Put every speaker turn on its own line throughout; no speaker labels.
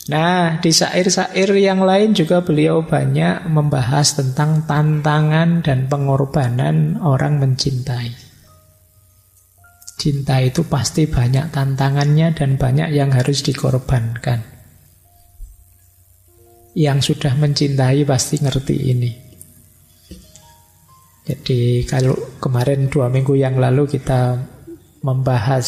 Nah, di syair-syair yang lain juga beliau banyak membahas tentang tantangan dan pengorbanan orang mencintai. Cinta itu pasti banyak tantangannya dan banyak yang harus dikorbankan. Yang sudah mencintai pasti ngerti ini. Jadi kalau kemarin 2 minggu yang lalu kita membahas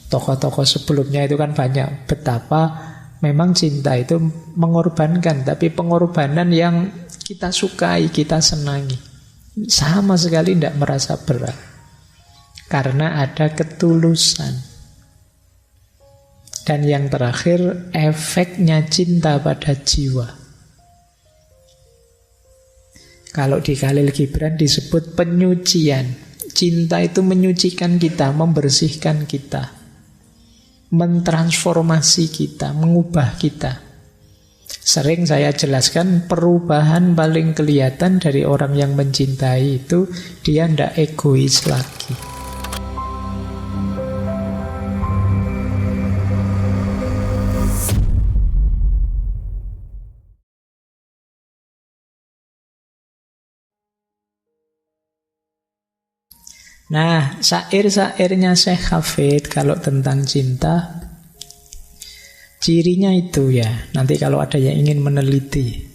tokoh-tokoh sebelumnya itu kan banyak betapa memang cinta itu mengorbankan, tapi pengorbanan yang kita sukai, kita senangi. Sama sekali tidak merasa berat. Karena ada ketulusan. Dan yang terakhir, efeknya cinta pada jiwa. Kalau di Khalil Gibran disebut penyucian. Cinta itu menyucikan kita, membersihkan kita, mentransformasi kita, mengubah kita. Sering saya jelaskan perubahan paling kelihatan dari orang yang mencintai itu dia tidak egois lagi. Nah, syair-syairnya Syekh Hafid kalau tentang cinta, cirinya itu ya, nanti kalau ada yang ingin meneliti,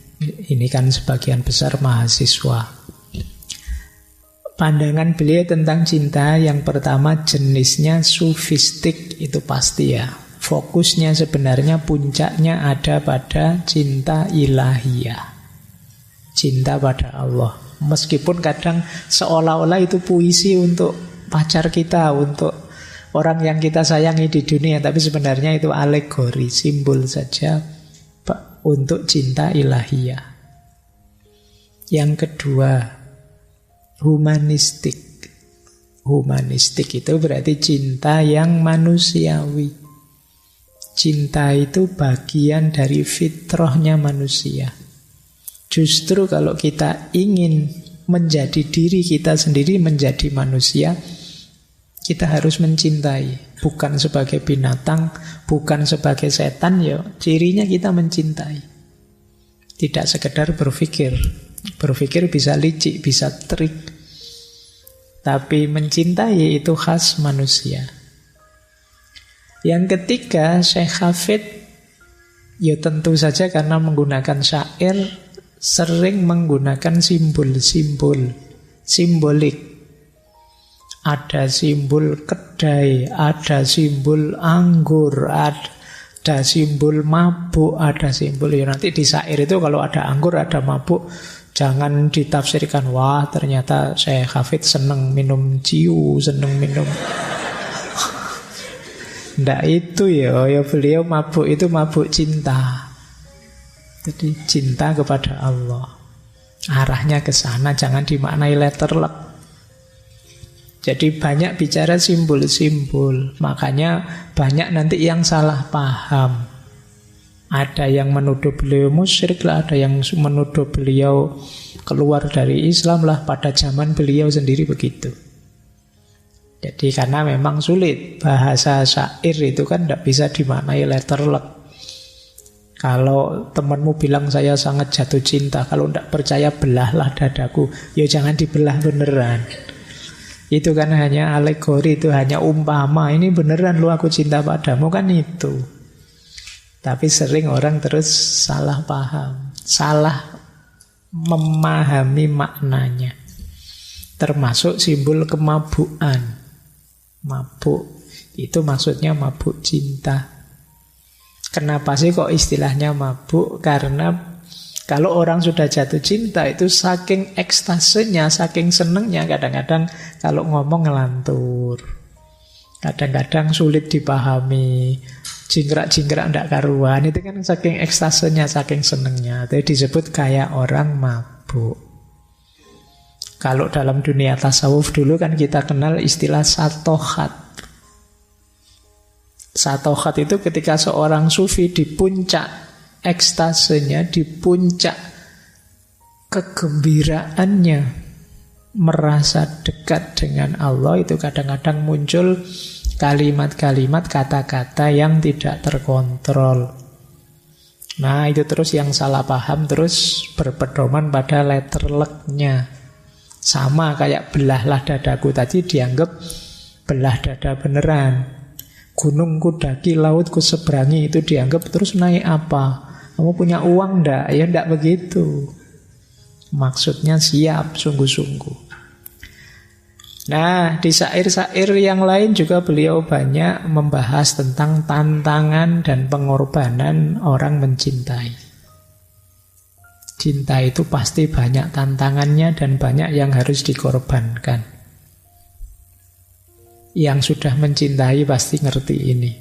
ini kan sebagian besar mahasiswa. Pandangan beliau tentang cinta yang pertama jenisnya sufistik, itu pasti ya. Fokusnya sebenarnya puncaknya ada pada cinta ilahiyah. Cinta pada Allah. Meskipun kadang seolah-olah itu puisi untuk pacar kita, untuk orang yang kita sayangi di dunia, tapi sebenarnya itu alegori, simbol saja untuk cinta ilahiyah. Yang kedua, humanistik. Humanistik itu berarti cinta yang manusiawi. Cinta itu bagian dari fitrahnya manusia. Justru kalau kita ingin menjadi diri kita sendiri, menjadi manusia, kita harus mencintai. Bukan sebagai binatang, bukan sebagai setan, ya cirinya kita mencintai. Tidak sekedar berpikir. Berpikir bisa licik, bisa trik. Tapi mencintai itu khas manusia. Yang ketiga, Syekh Hafid, ya tentu saja karena menggunakan syair, sering menggunakan simbol-simbol, simbolik. Ada simbol kedai, ada simbol anggur, ada simbol mabuk, ada simbol, ya nanti di syair itu kalau ada anggur, ada mabuk, jangan ditafsirkan, wah ternyata Syekh Hafid seneng minum ciu, seneng minum. Nggak itu ya beliau mabuk itu mabuk cinta. Jadi cinta kepada Allah. Arahnya ke sana, jangan dimaknai letterlek. Jadi banyak bicara simbol-simbol. Makanya banyak nanti yang salah paham. Ada yang menuduh beliau musyrik lah, ada yang menuduh beliau keluar dari Islam lah. Pada zaman beliau sendiri begitu. Jadi karena memang sulit. Bahasa syair itu kan tidak bisa dimaknai letterlek. Kalau temanmu bilang saya sangat jatuh cinta, kalau tidak percaya belahlah dadaku. Ya jangan dibelah beneran. Itu kan hanya alegori, itu hanya umpama. Ini beneran lu aku cinta padamu, kan itu. Tapi sering orang terus salah paham, salah memahami maknanya. Termasuk simbol kemabukan. Mabuk itu maksudnya mabuk cinta. Kenapa sih kok istilahnya mabuk? Karena kalau orang sudah jatuh cinta itu saking ekstasenya, saking senengnya, kadang-kadang kalau ngomong ngelantur. Kadang-kadang sulit dipahami, jingkrak-jingkrak ndak karuan. Itu kan saking ekstasenya, saking senengnya. Itu disebut kayak orang mabuk. Kalau dalam dunia tasawuf dulu kan kita kenal istilah satohat. Satohat itu ketika seorang sufi di puncak ekstasenya, di puncak kegembiraannya, merasa dekat dengan Allah, itu kadang-kadang muncul kalimat-kalimat, kata-kata yang tidak terkontrol. Nah, itu terus yang salah paham terus berpedoman pada letter luck-nya. Sama kayak belahlah dadaku tadi dianggap belah dada beneran. Gunung ku daki, laut ku seberangi, itu dianggap terus naik apa? Kamu punya uang ndak? Ya ndak begitu. Maksudnya siap, sungguh-sungguh. Nah, di syair-syair yang lain juga beliau banyak membahas tentang tantangan dan pengorbanan orang mencintai. Cinta itu pasti banyak tantangannya dan banyak yang harus dikorbankan. Yang sudah mencintai pasti ngerti ini.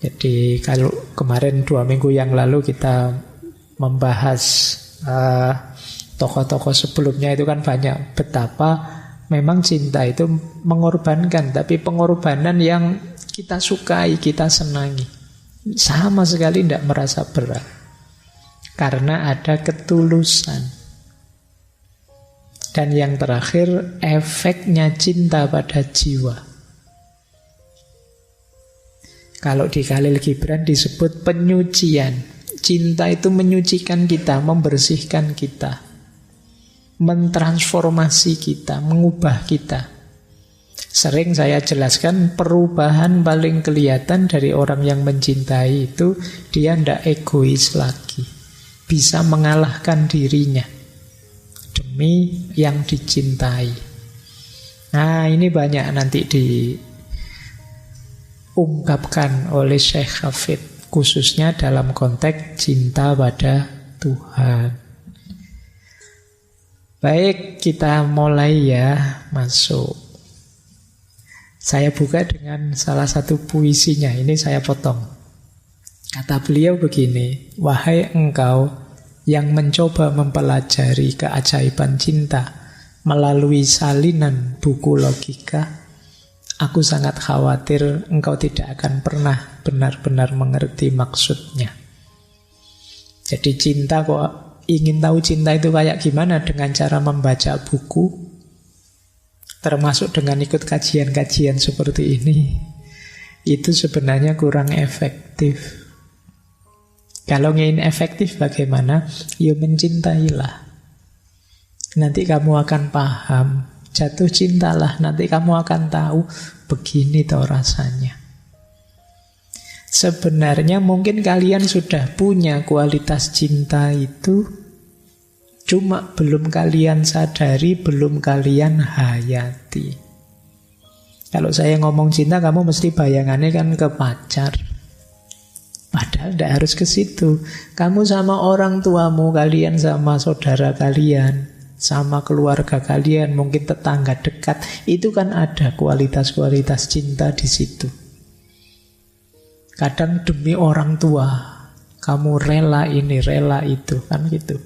Jadi kalau kemarin 2 minggu yang lalu kita membahas tokoh-tokoh sebelumnya itu kan banyak betapa memang cinta itu mengorbankan, tapi pengorbanan yang kita sukai, kita senangi. Sama sekali tidak merasa berat. Karena ada ketulusan. Dan yang terakhir, efeknya cinta pada jiwa. Kalau di Khalil Gibran disebut penyucian. Cinta itu menyucikan kita, membersihkan kita, mentransformasi kita, mengubah kita. Sering saya jelaskan perubahan paling kelihatan dari orang yang mencintai itu dia tidak egois lagi, bisa mengalahkan dirinya demi yang dicintai. Nah, ini banyak nanti diungkapkan oleh Syekh Hafid, khususnya dalam konteks cinta pada Tuhan. Baik, kita mulai ya, masuk. Saya buka dengan salah satu puisinya, ini saya potong. Kata beliau begini, wahai engkau yang mencoba mempelajari keajaiban cinta melalui salinan buku logika, aku sangat khawatir engkau tidak akan pernah benar-benar mengerti maksudnya. Jadi cinta kok ingin tahu cinta itu kayak gimana dengan cara membaca buku, termasuk dengan ikut kajian-kajian seperti ini, itu sebenarnya kurang efektif. Kalau ingin efektif bagaimana? Ya mencintailah. Nanti kamu akan paham. Jatuh cintalah, nanti kamu akan tahu begini toh rasanya. Sebenarnya mungkin kalian sudah punya kualitas cinta itu, cuma belum kalian sadari, belum kalian hayati. Kalau saya ngomong cinta, kamu mesti bayangannya kan ke pacar. Padahal tidak harus ke situ. Kamu sama orang tuamu, kalian sama saudara kalian, sama keluarga kalian, mungkin tetangga dekat, itu kan ada kualitas-kualitas cinta di situ. Kadang demi orang tua, kamu rela ini, rela itu, kan gitu.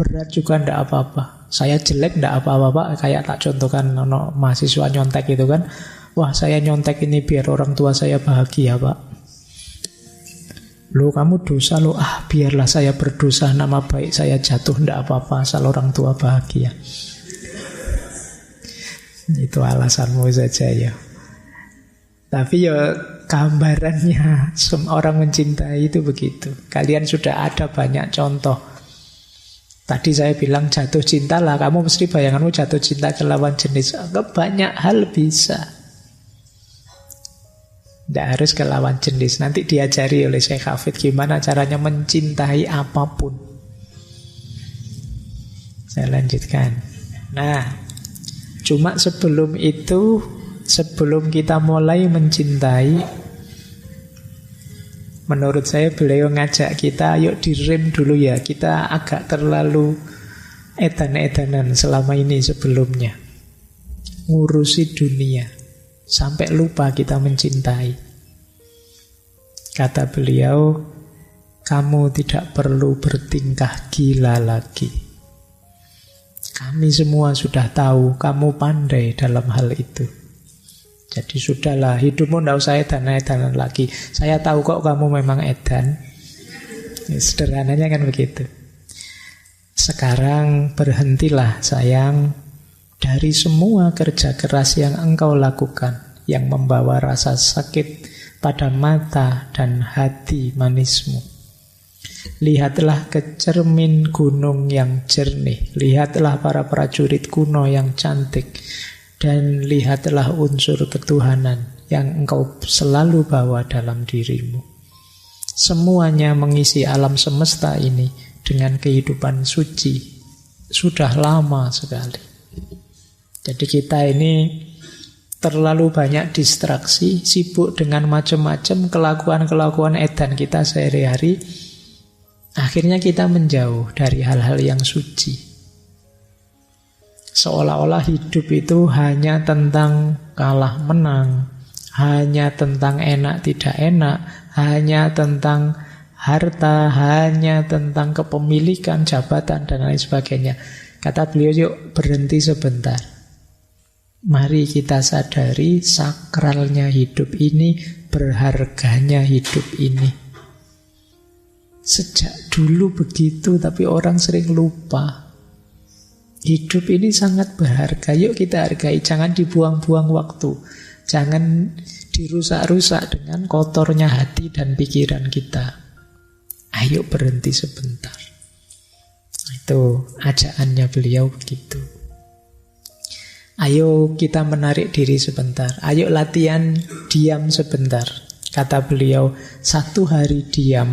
Berat juga ndak apa-apa. Saya jelek ndak apa-apa, Pak. Kayak tak contohkan mahasiswa nyontek itu kan. Wah, saya nyontek ini biar orang tua saya bahagia, Pak. Loh, kamu dosa loh. Ah, biarlah saya berdosa, nama baik saya jatuh, ndak apa-apa asal orang tua bahagia. Itu alasanmu saja ya. Tapi ya gambarannya orang mencintai itu begitu. Kalian sudah ada banyak contoh. Tadi saya bilang jatuh cinta lah, kamu mesti bayanganmu jatuh cinta ke lawan jenis. Banyak hal bisa. Tidak harus ke lawan jenis. Nanti diajari oleh Syekh Hafid gimana caranya mencintai apapun. Saya lanjutkan. Nah, cuma sebelum itu, sebelum kita mulai mencintai, menurut saya beliau ngajak kita, yuk direm dulu ya. Kita agak terlalu edan-edanan selama ini sebelumnya. Ngurusi dunia. Sampai lupa kita mencintai. Kata beliau, kamu tidak perlu bertingkah gila lagi. Kami semua sudah tahu kamu pandai dalam hal itu. Jadi sudahlah, hidupmu tidak usah edan-edanan lagi. Saya tahu kok kamu memang edan. Ya, sederhananya kan begitu. Sekarang berhentilah sayang dari semua kerja keras yang engkau lakukan. yang membawa rasa sakit pada mata dan hati manismu. Lihatlah ke cermin gunung yang jernih, lihatlah para prajurit kuno yang cantik, dan lihatlah unsur ketuhanan yang engkau selalu bawa dalam dirimu. Semuanya mengisi alam semesta ini dengan kehidupan suci. Sudah lama sekali. Jadi kita ini terlalu banyak distraksi, sibuk dengan macam-macam kelakuan-kelakuan edan kita sehari-hari. Akhirnya kita menjauh dari hal-hal yang suci. Seolah-olah hidup itu hanya tentang kalah menang, hanya tentang enak tidak enak, hanya tentang harta, hanya tentang kepemilikan, jabatan, dan lain sebagainya. Kata beliau, yuk berhenti sebentar. Mari kita sadari sakralnya hidup ini, berharganya hidup ini. Sejak dulu begitu, tapi orang sering lupa. Hidup ini sangat berharga, yuk kita hargai. Jangan dibuang-buang waktu. Jangan dirusak-rusak dengan kotornya hati dan pikiran kita. Ayo berhenti sebentar. Itu ajakannya beliau begitu. Ayo kita menarik diri sebentar. Ayo latihan diam sebentar. Kata beliau, 1 hari diam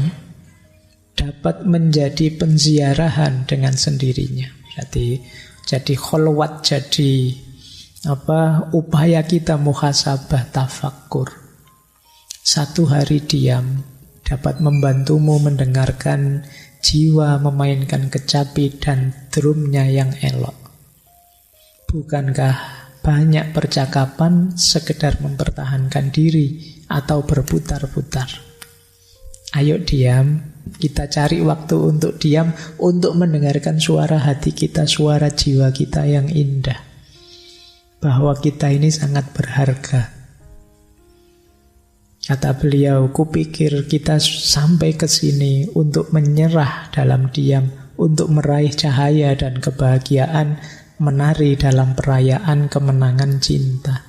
dapat menjadi penziarahan dengan sendirinya. Jadi kholwat, jadi upaya kita muhasabah, tafakkur. 1 hari diam dapat membantumu mendengarkan jiwa memainkan kecapi dan drumnya yang elok. Bukankah banyak percakapan sekedar mempertahankan diri atau berputar-putar? Ayo diam, kita cari waktu untuk diam, untuk mendengarkan suara hati kita, suara jiwa kita yang indah. Bahwa kita ini sangat berharga. Kata beliau, kupikir kita sampai ke sini untuk menyerah dalam diam, untuk meraih cahaya dan kebahagiaan, menari dalam perayaan kemenangan cinta.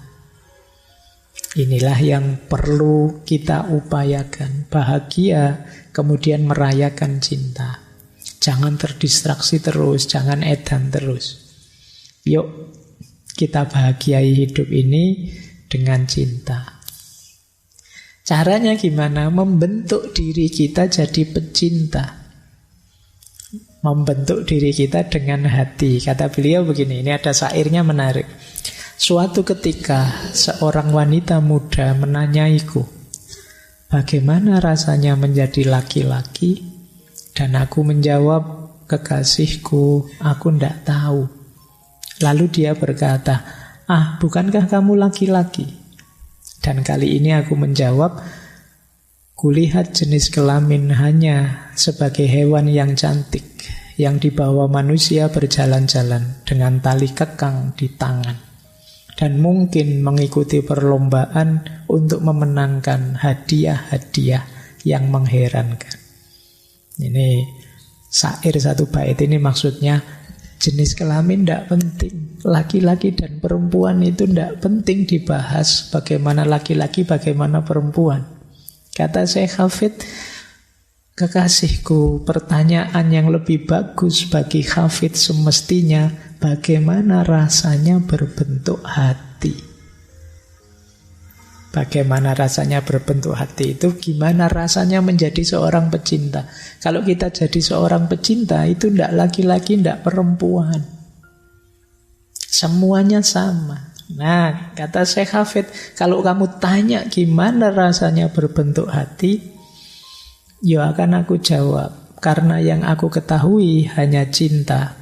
Inilah yang perlu kita upayakan. Bahagia, kemudian merayakan cinta. Jangan terdistraksi terus, jangan edan terus. Yuk, kita bahagiai hidup ini dengan cinta. Caranya gimana? Membentuk diri kita jadi pecinta. Membentuk diri kita dengan hati. Kata beliau begini, ini ada syairnya menarik. Suatu ketika seorang wanita muda menanyaiku, bagaimana rasanya menjadi laki-laki? Dan aku menjawab, kekasihku, aku tidak tahu. Lalu dia berkata, bukankah kamu laki-laki? Dan kali ini aku menjawab, kulihat jenis kelamin hanya sebagai hewan yang cantik, yang dibawa manusia berjalan-jalan dengan tali kekang di tangan. Dan mungkin mengikuti perlombaan untuk memenangkan hadiah-hadiah yang mengherankan. Ini syair 1 bait ini maksudnya, jenis kelamin tidak penting. Laki-laki dan perempuan itu tidak penting dibahas. Bagaimana laki-laki, bagaimana perempuan. Kata Syekh Hafid, kekasihku, pertanyaan yang lebih bagus bagi Hafid semestinya, bagaimana rasanya berbentuk hati. Bagaimana rasanya berbentuk hati itu, gimana rasanya menjadi seorang pecinta. Kalau kita jadi seorang pecinta, itu tidak laki-laki, tidak perempuan. Semuanya sama. Nah, kata Syekh Hafid, kalau kamu tanya gimana rasanya berbentuk hati, ya akan aku jawab, karena yang aku ketahui hanya cinta,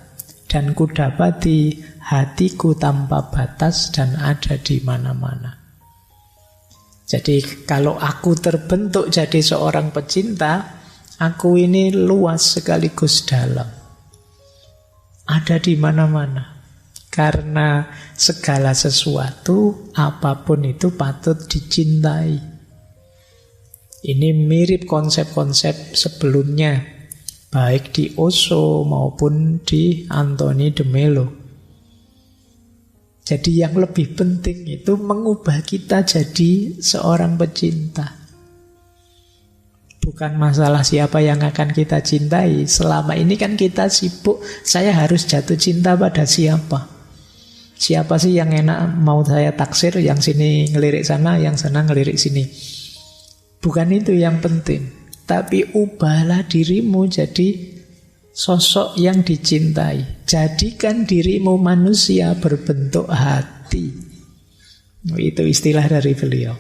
dan kudapati hatiku tanpa batas dan ada di mana-mana. Jadi kalau aku terbentuk jadi seorang pecinta, aku ini luas sekaligus dalam. Ada di mana-mana. Karena segala sesuatu, apapun itu patut dicintai. Ini mirip konsep-konsep sebelumnya, baik di Osho maupun di Anthony de Mello. Jadi yang lebih penting itu mengubah kita jadi seorang pecinta. Bukan masalah siapa yang akan kita cintai. Selama ini kan kita sibuk, saya harus jatuh cinta pada siapa. Siapa sih yang enak mau saya taksir, yang sini ngelirik sana, yang sana ngelirik sini. Bukan itu yang penting. Tapi ubahlah dirimu jadi sosok yang dicintai. Jadikan dirimu manusia berbentuk hati. Itu istilah dari beliau.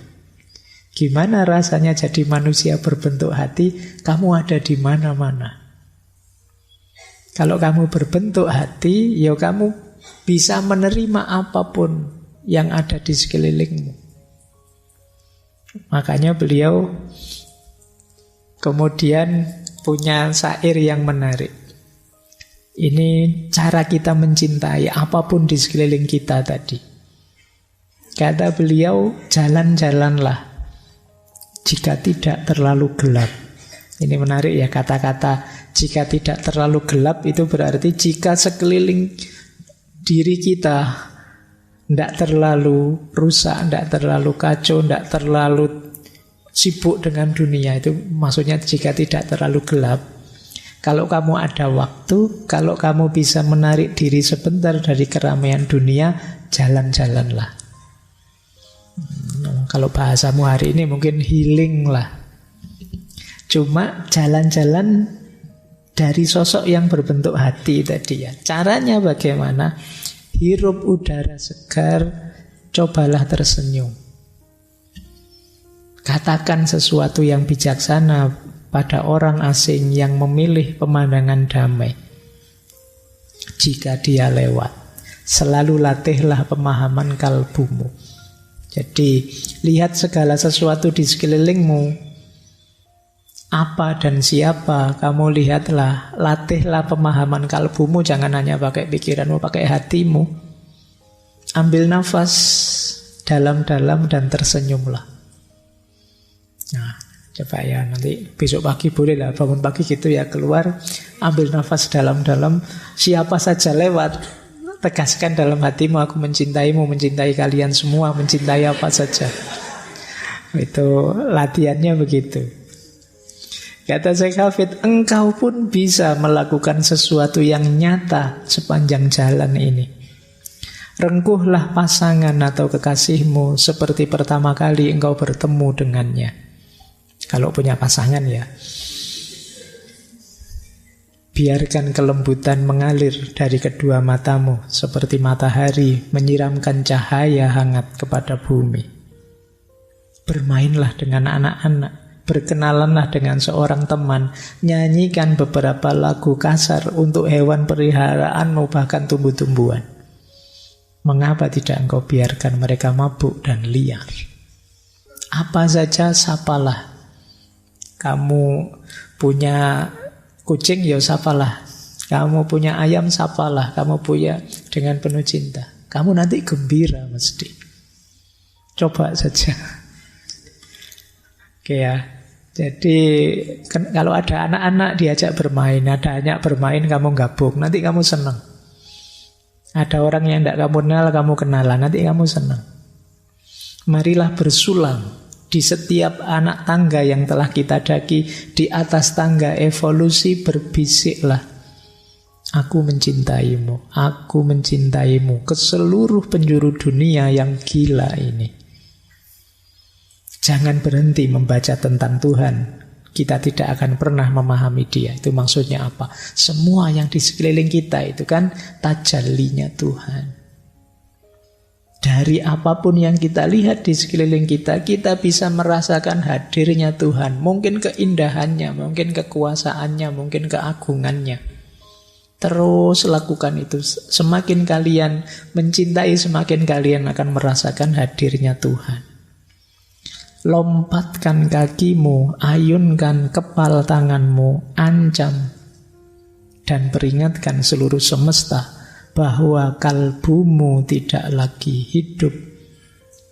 Gimana rasanya jadi manusia berbentuk hati? Kamu ada di mana-mana. Kalau kamu berbentuk hati, ya kamu bisa menerima apapun yang ada di sekelilingmu. Makanya beliau kemudian punya syair yang menarik. Ini cara kita mencintai apapun di sekeliling kita tadi. Kata beliau, jalan-jalanlah jika tidak terlalu gelap. Ini menarik ya, kata-kata jika tidak terlalu gelap itu berarti jika sekeliling diri kita tidak terlalu rusak, tidak terlalu kacau, tidak terlalu sibuk dengan dunia. Itu maksudnya jika tidak terlalu gelap. Kalau kamu ada waktu, kalau kamu bisa menarik diri sebentar dari keramaian dunia, jalan-jalanlah. Kalau bahasamu hari ini mungkin healing lah. Cuma jalan-jalan dari sosok yang berbentuk hati tadi ya. Caranya bagaimana? Hirup udara segar, cobalah tersenyum. Katakan sesuatu yang bijaksana pada orang asing yang memilih pemandangan damai. Jika dia lewat, selalu latihlah pemahaman kalbumu. Jadi, lihat segala sesuatu di sekelilingmu. Apa dan siapa, kamu lihatlah. Latihlah pemahaman kalbumu. Jangan hanya pakai pikiranmu, pakai hatimu. Ambil nafas dalam-dalam dan tersenyumlah. Nah, coba ya, nanti besok pagi boleh lah. Bangun pagi gitu ya, keluar. Ambil nafas dalam-dalam. Siapa saja lewat, tegaskan dalam hatimu, aku mencintaimu, mencintai kalian semua, mencintai apa saja. Itu latihannya begitu. Kata Syekh Hafid, engkau pun bisa melakukan sesuatu yang nyata sepanjang jalan ini. Rengkuhlah pasangan atau kekasihmu seperti pertama kali engkau bertemu dengannya. Kalau punya pasangan ya. Biarkan kelembutan mengalir dari kedua matamu seperti matahari menyiramkan cahaya hangat kepada bumi. Bermainlah dengan anak-anak, berkenalanlah dengan seorang teman, nyanyikan beberapa lagu kasar untuk hewan peliharaanmu bahkan tumbuh-tumbuhan. Mengapa tidak engkau biarkan mereka mabuk dan liar? Apa saja sapalah. Kamu punya kucing, ya sapalah. Kamu punya ayam, sapalah. Kamu punya dengan penuh cinta. Kamu nanti gembira mesti. Coba saja. Oke ya. Jadi kalau ada anak-anak diajak bermain, ada anak bermain kamu gabung, nanti kamu senang. Ada orang yang tidak kamu kenal, kamu kenalan, nanti kamu senang. Marilah bersulang di setiap anak tangga yang telah kita daki. Di atas tangga evolusi berbisiklah, aku mencintaimu, aku mencintaimu, ke seluruh penjuru dunia yang gila ini. Jangan berhenti membaca tentang Tuhan. Kita tidak akan pernah memahami dia. Itu maksudnya apa? Semua yang di sekeliling kita itu kan tajallinya Tuhan. Dari apapun yang kita lihat di sekeliling kita, kita bisa merasakan hadirnya Tuhan. Mungkin keindahannya, mungkin kekuasaannya, mungkin keagungannya. Terus lakukan itu. Semakin kalian mencintai, semakin kalian akan merasakan hadirnya Tuhan. Lompatkan kakimu, ayunkan kepal tanganmu, ancam dan peringatkan seluruh semesta bahwa kalbumu tidak lagi hidup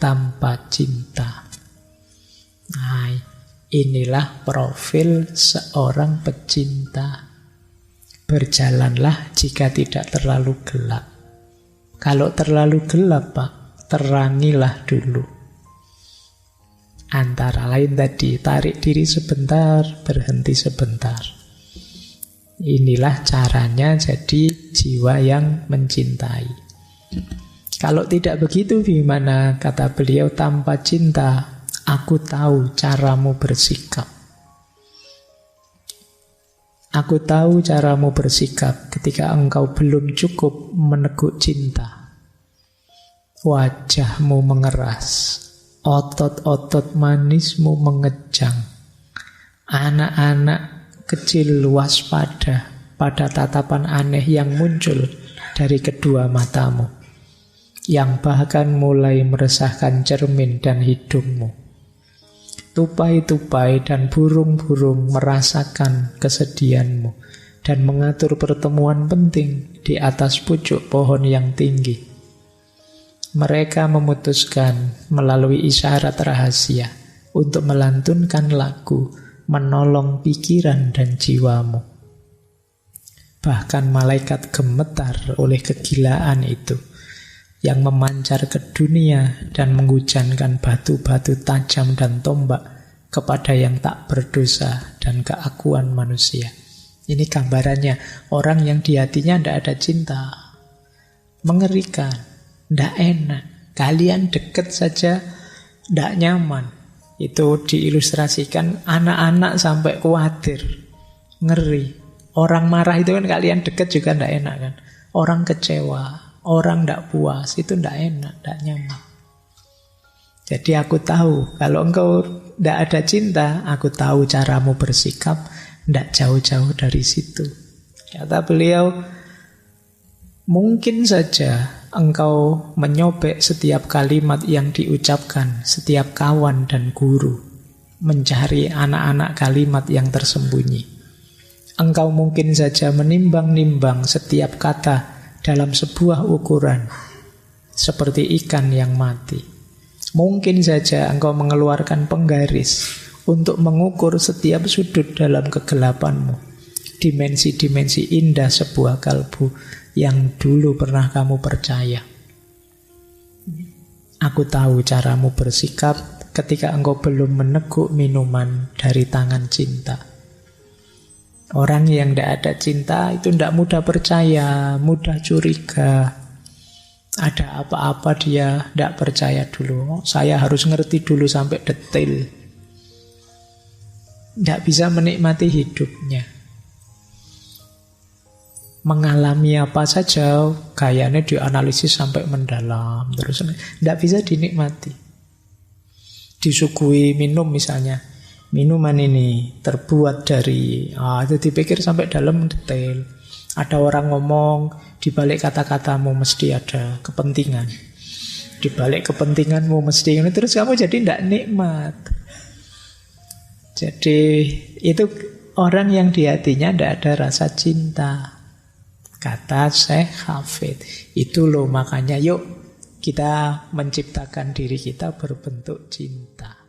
tanpa cinta. Nah, inilah profil seorang pecinta. Berjalanlah jika tidak terlalu gelap. Kalau terlalu gelap, Pak, terangilah dulu. Antara lain tadi, tarik diri sebentar, berhenti sebentar. Inilah caranya jadi jiwa yang mencintai. Kalau tidak begitu, gimana? Kata beliau, tanpa cinta, aku tahu caramu bersikap. Aku tahu caramu bersikap ketika engkau belum cukup meneguk cinta. Wajahmu mengeras, otot-otot manismu mengejang. Anak-anak kecil waspada pada tatapan aneh yang muncul dari kedua matamu, yang bahkan mulai meresahkan cermin dan hidungmu. Tupai-tupai dan burung-burung merasakan kesedihanmu dan mengatur pertemuan penting di atas pucuk pohon yang tinggi. Mereka memutuskan melalui isyarat rahasia untuk melantunkan lagu menolong pikiran dan jiwamu. Bahkan malaikat gemetar oleh kegilaan itu yang memancar ke dunia dan menghujankan batu-batu tajam dan tombak kepada yang tak berdosa dan keakuan manusia. Ini gambarannya orang yang di hatinya tidak ada cinta. Mengerikan, tidak enak. Kalian dekat saja tidak nyaman. Itu diilustrasikan anak-anak sampai khawatir, ngeri. Orang marah itu kan kalian dekat juga tidak enak kan. Orang kecewa, orang tidak puas, itu tidak enak, tidak nyaman. Jadi aku tahu, kalau engkau tidak ada cinta, aku tahu caramu bersikap, tidak jauh-jauh dari situ. Kata beliau, mungkin saja engkau menyobek setiap kalimat yang diucapkan, setiap kawan dan guru, mencari anak-anak kalimat yang tersembunyi. Engkau mungkin saja menimbang-nimbang setiap kata dalam sebuah ukuran, seperti ikan yang mati. Mungkin saja engkau mengeluarkan penggaris untuk mengukur setiap sudut dalam kegelapanmu, dimensi-dimensi indah sebuah kalbu yang dulu pernah kamu percaya. Aku tahu caramu bersikap ketika engkau belum meneguk minuman dari tangan cinta. Orang yang tidak ada cinta itu tidak mudah percaya, mudah curiga. Ada apa-apa dia tidak percaya dulu. Saya harus ngerti dulu sampai detail. Tidak bisa menikmati hidupnya. Mengalami apa saja, gayanya dianalisis sampai mendalam. Terus tidak bisa dinikmati. Disuguhi minum misalnya. Minuman ini terbuat dari itu dipikir sampai dalam detail. Ada orang ngomong, di balik kata-katamu mesti ada kepentingan. Di balik kepentinganmu mesti ini, terus kamu jadi tidak nikmat. Jadi itu orang yang di hatinya tidak ada rasa cinta. Kata Syekh Hafid. Itu loh makanya yuk kita menciptakan diri kita berbentuk cinta.